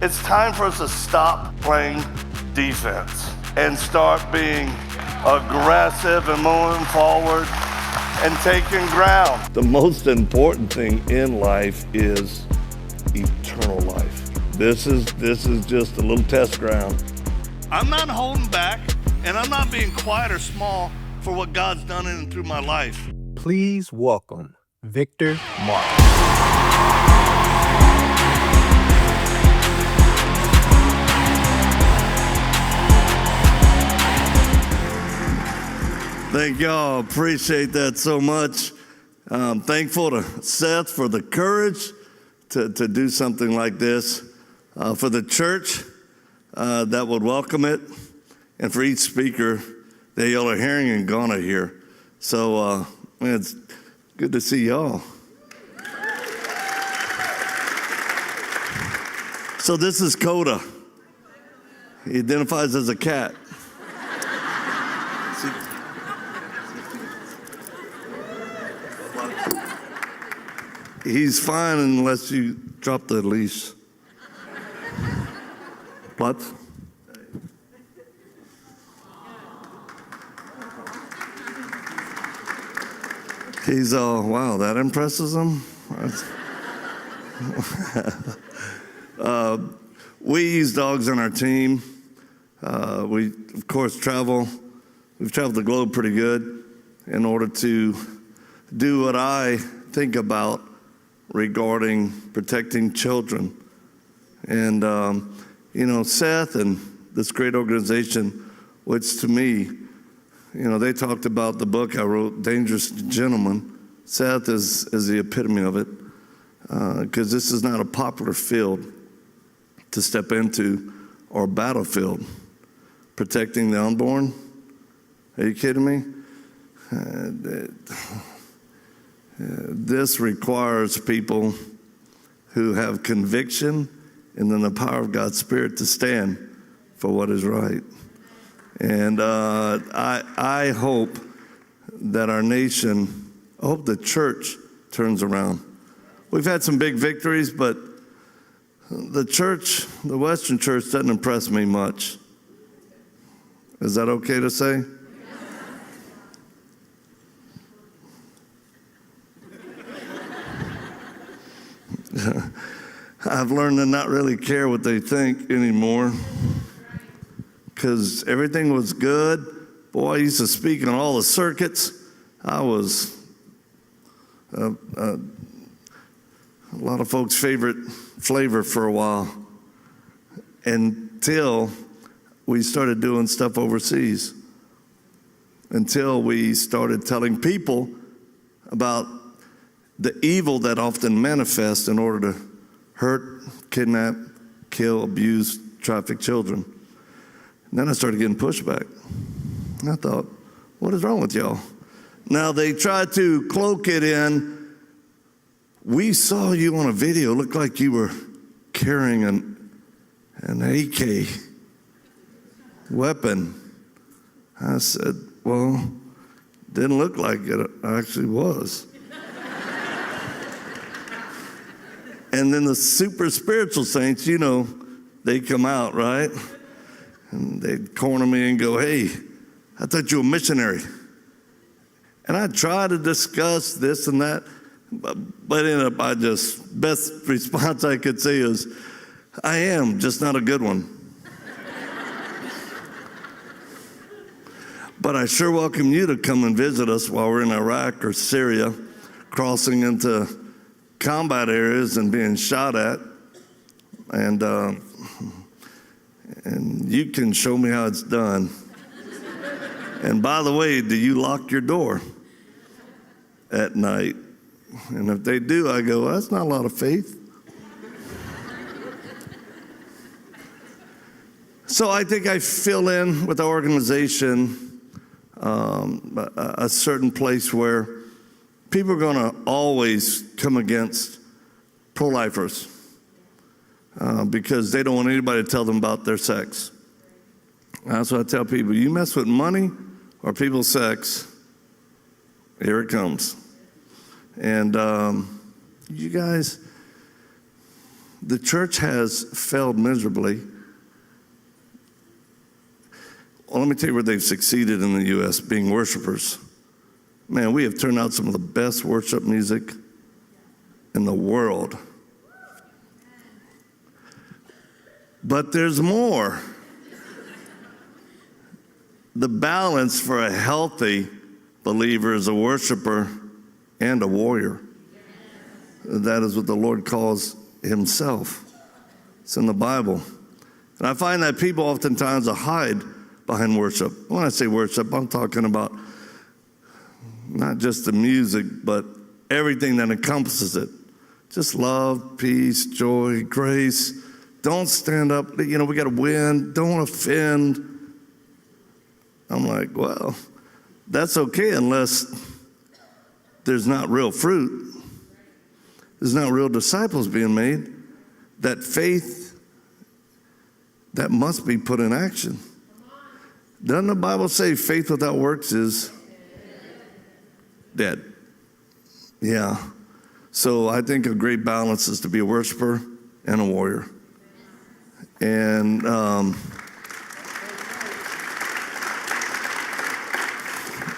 It's time for us to stop playing defense and start being aggressive and moving forward and taking ground. The most important thing in life is eternal life. This is just a little test ground. I'm not holding back, and I'm not being quiet or small for what God's done in and through my life. Please welcome Victor Marx. Thank y'all. Appreciate that so much. Thankful to Seth for the courage to do something like this, for the church that would welcome it, and for each speaker that y'all are hearing and gonna hear. So man, it's good to see y'all. So this is Coda. He identifies as a cat. He's fine unless you drop the leash. What? He's wow, that impresses him? We use dogs on our team. We, of course, travel. We've traveled the globe pretty good in order to do what I think about regarding protecting children. And, Seth and this great organization, which to me, they talked about the book I wrote, Dangerous Gentleman. Seth is the epitome of it, because this is not a popular field to step into or battlefield. Protecting the unborn? Are you kidding me? This requires people who have conviction and then the power of God's Spirit to stand for what is right. And I hope that our nation, I hope the church turns around. We've had some big victories, but the church, the Western church, doesn't impress me much. Is that okay to say? I've learned to not really care what they think anymore, because everything was good. Boy, I used to speak on all the circuits. I was a lot of folks' favorite flavor for a while, until we started doing stuff overseas, until we started telling people about the evil that often manifests in order to hurt, kidnap, kill, abuse, traffic children. And then I started getting pushback. And I thought, what is wrong with y'all? Now they tried to cloak it in, we saw you on a video, looked like you were carrying an AK weapon. I said, well, didn't look like it, I actually was. And then the super spiritual saints, they come out, right? And they'd corner me and go, hey, I thought you were a missionary. And I try to discuss this and that, but ended up, best response I could say is, I am, just not a good one. But I sure welcome you to come and visit us while we're in Iraq or Syria, crossing into combat areas and being shot at, and you can show me how it's done. And by the way, do you lock your door at night? And if they do, I go, well, that's not a lot of faith. So I think I fill in with the organization a certain place where people are going to always come against pro-lifers because they don't want anybody to tell them about their sex. That's what I tell people. You mess with money or people's sex, here it comes. And you guys, the church has failed miserably. Well, let me tell you where they've succeeded in the U.S., being worshipers. Man, we have turned out some of the best worship music in the world. But there's more. The balance for a healthy believer is a worshiper and a warrior. That is what the Lord calls himself. It's in the Bible. And I find that people oftentimes hide behind worship. When I say worship, I'm talking about not just the music, but everything that encompasses it. Just love, peace, joy, grace. Don't stand up. We got to win. Don't offend. I'm like, well, that's okay unless there's not real fruit. There's not real disciples being made. That faith, that must be put in action. Doesn't the Bible say faith without works is dead? Yeah. So I think a great balance is to be a worshiper and a warrior. And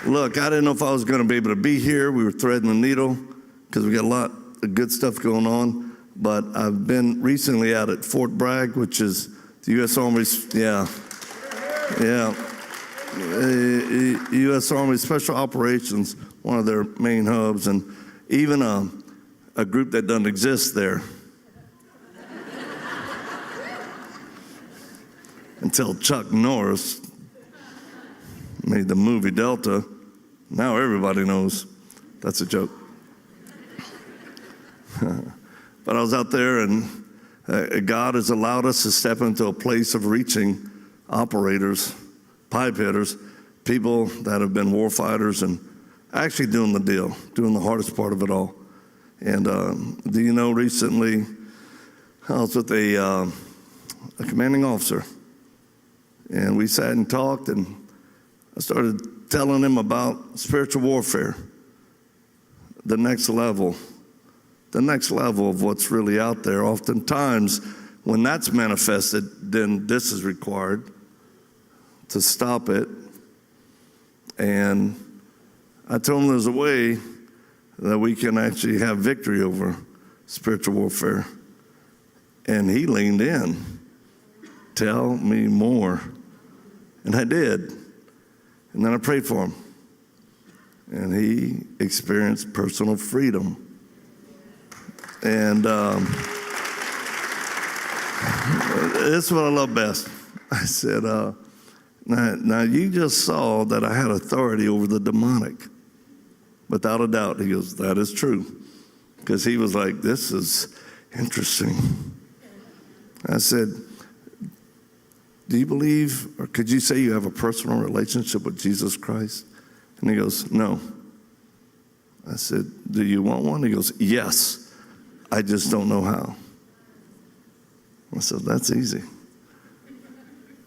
look, I didn't know if I was going to be able to be here. We were threading the needle because we got a lot of good stuff going on. But I've been recently out at Fort Bragg, which is the U.S. Army's, U.S. Army Special Operations, one of their main hubs, and even a group that doesn't exist there. Until Chuck Norris made the movie Delta. Now everybody knows. That's a joke. But I was out there, and God has allowed us to step into a place of reaching operators, pipe hitters, people that have been war fighters and actually doing the deal, doing the hardest part of it all. And do you know, recently I was with a commanding officer, and we sat and talked, and I started telling him about spiritual warfare, the next level of what's really out there. Oftentimes, when that's manifested, then this is required to stop it. And I told him there's a way that we can actually have victory over spiritual warfare. And he leaned in. Tell me more. And I did. And then I prayed for him. And he experienced personal freedom. And this is what I love best. I said, now you just saw that I had authority over the demonic. Without a doubt. He goes, that is true. Because he was like, this is interesting. I said, do you believe, or could you say you have a personal relationship with Jesus Christ? And he goes, no. I said, do you want one? He goes, yes. I just don't know how. I said, that's easy.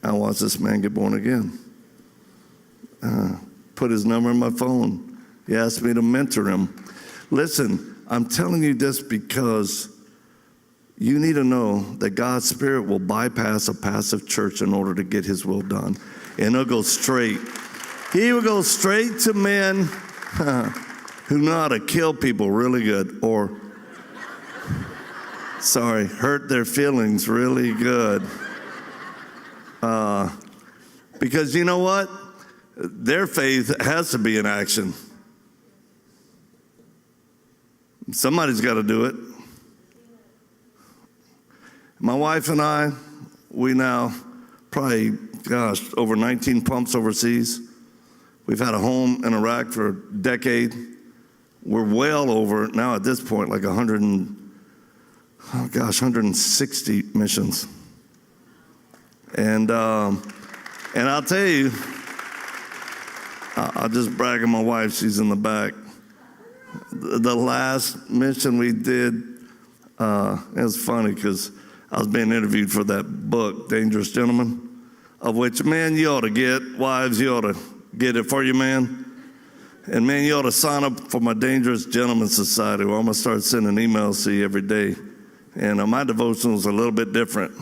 I watched this man get born again. Put his number in my phone. He asked me to mentor him. Listen, I'm telling you this because you need to know that God's Spirit will bypass a passive church in order to get his will done. And he'll go straight. He will go straight to men who know how to kill people really good, or hurt their feelings really good. Because you know what? Their faith has to be in action. Somebody's got to do it. My wife and I, we now probably, over 19 pumps overseas. We've had a home in Iraq for a decade. We're well over, now at this point, like 160 missions. And I'll tell you, I'll just brag on my wife, she's in the back. The last mission we did, it was funny because I was being interviewed for that book, Dangerous Gentlemen, of which, man, you ought to get. Wives, you ought to get it for you, man. And, man, you ought to sign up for my Dangerous Gentlemen Society, where I'm going to start sending emails to you every day. And my devotional is a little bit different.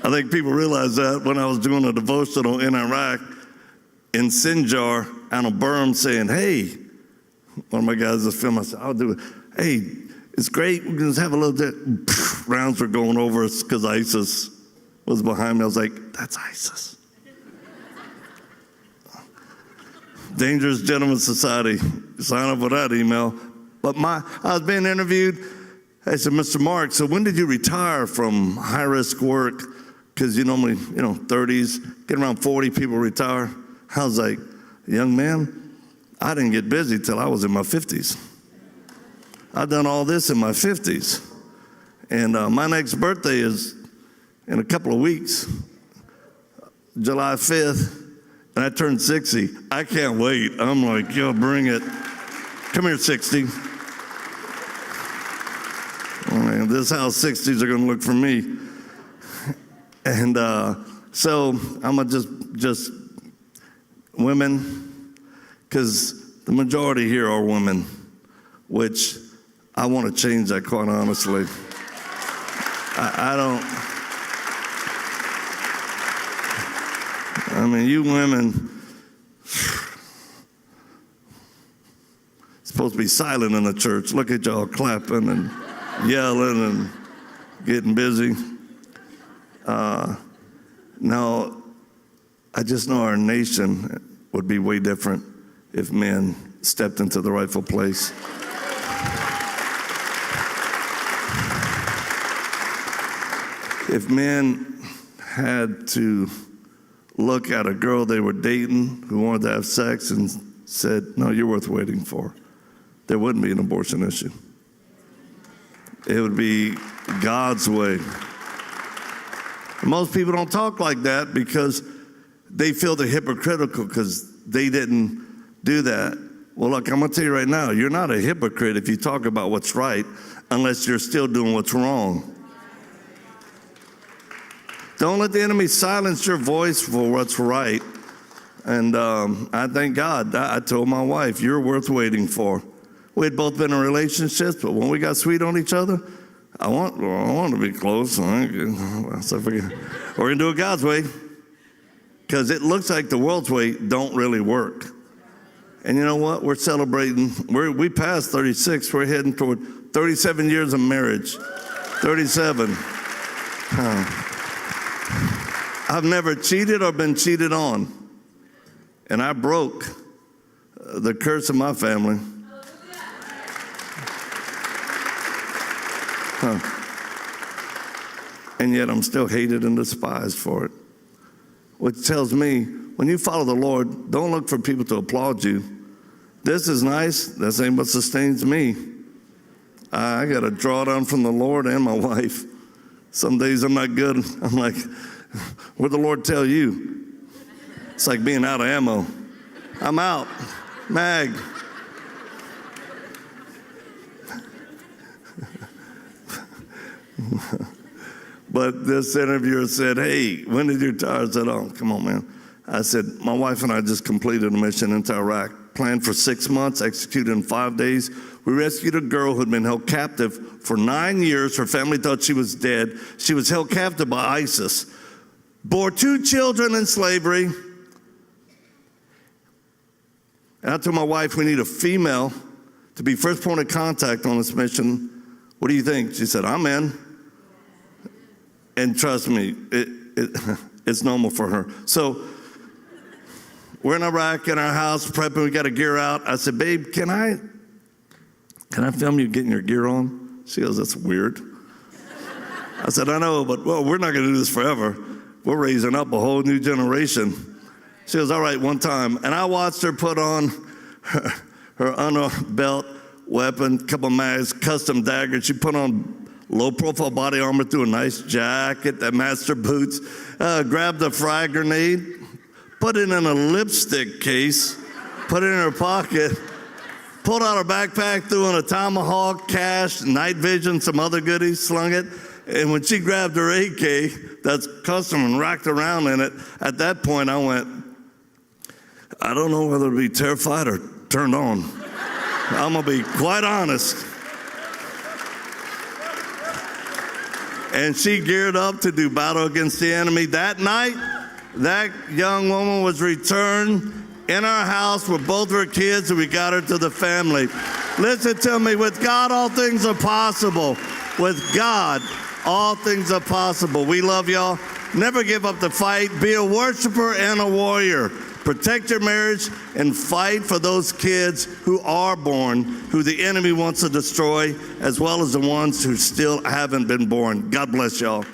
I think people realize that when I was doing a devotional in Iraq, in Sinjar, on a berm, saying, hey, one of my guys was filming, I said, I'll do it. Hey, it's great, we can just have a little bit. Rounds were going over us because ISIS was behind me. I was like, that's ISIS. Dangerous Gentleman Society. Sign up for that email. But I was being interviewed. I said, Mr. Marx, so when did you retire from high-risk work? Because you normally, 30s, get around 40 people retire. I was like, young man, I didn't get busy till I was in my 50s. I've done all this in my 50s. And my next birthday is in a couple of weeks, July 5th, and I turned 60. I can't wait. I'm like, yo, bring it. Come here, 60. Oh, man, this is how 60s are going to look for me. And so I'm going to just women, because the majority here are women, which I want to change that, quite honestly. I mean, you women, supposed to be silent in the church. Look at y'all clapping and yelling and getting busy. Now, I just know our nation would be way different if men stepped into the rightful place. If men had to look at a girl they were dating who wanted to have sex and said, no, you're worth waiting for, there wouldn't be an abortion issue. It would be God's way. Most people don't talk like that because they feel they're hypocritical because they didn't do that. Well, look, I'm going to tell you right now, you're not a hypocrite if you talk about what's right unless you're still doing what's wrong. Don't let the enemy silence your voice for what's right. And I thank God. I told my wife, you're worth waiting for. We had both been in relationships, but when we got sweet on each other, I want to be close. So we're going to do it God's way. Because it looks like the world's way don't really work. And you know what? We're celebrating. We passed 36. We're heading toward 37 years of marriage. 37. I've never cheated or been cheated on. And I broke the curse of my family. And yet I'm still hated and despised for it. Which tells me, when you follow the Lord, don't look for people to applaud you. This is nice. That's ain't what sustains me. I got to draw down from the Lord and my wife. Some days I'm not good. I'm like, what'd the Lord tell you? It's like being out of ammo. I'm out. Mag. But this interviewer said, hey, when did you retire? I said, oh, come on, man. I said, my wife and I just completed a mission into Iraq. Planned for 6 months, executed in 5 days. We rescued a girl who had been held captive for 9 years. Her family thought she was dead. She was held captive by ISIS. Bore 2 children in slavery. And I told my wife, we need a female to be first point of contact on this mission. What do you think? She said, I'm in. And trust me, it's normal for her. So we're in Iraq in our house, prepping, we got to gear out. I said, babe, can I film you getting your gear on? She goes, that's weird. I said, I know, but well, we're not going to do this forever. We're raising up a whole new generation. She goes, all right, one time. And I watched her put on her under belt weapon, couple mags, custom dagger. She put on low-profile body armor through a nice jacket, that master boots, grabbed a frag grenade, put it in a lipstick case, put it in her pocket, pulled out her backpack, threw in a tomahawk, cash, night vision, some other goodies, slung it. And when she grabbed her AK, that's custom, and racked around in it, at that point I went, I don't know whether to be terrified or turned on. I'm going to be quite honest. And she geared up to do battle against the enemy. That night, that young woman was returned in our house with both her kids, and we got her to the family. Listen to me, with God, all things are possible. With God, all things are possible. We love y'all. Never give up the fight. Be a worshiper and a warrior. Protect your marriage and fight for those kids who are born, who the enemy wants to destroy, as well as the ones who still haven't been born. God bless y'all.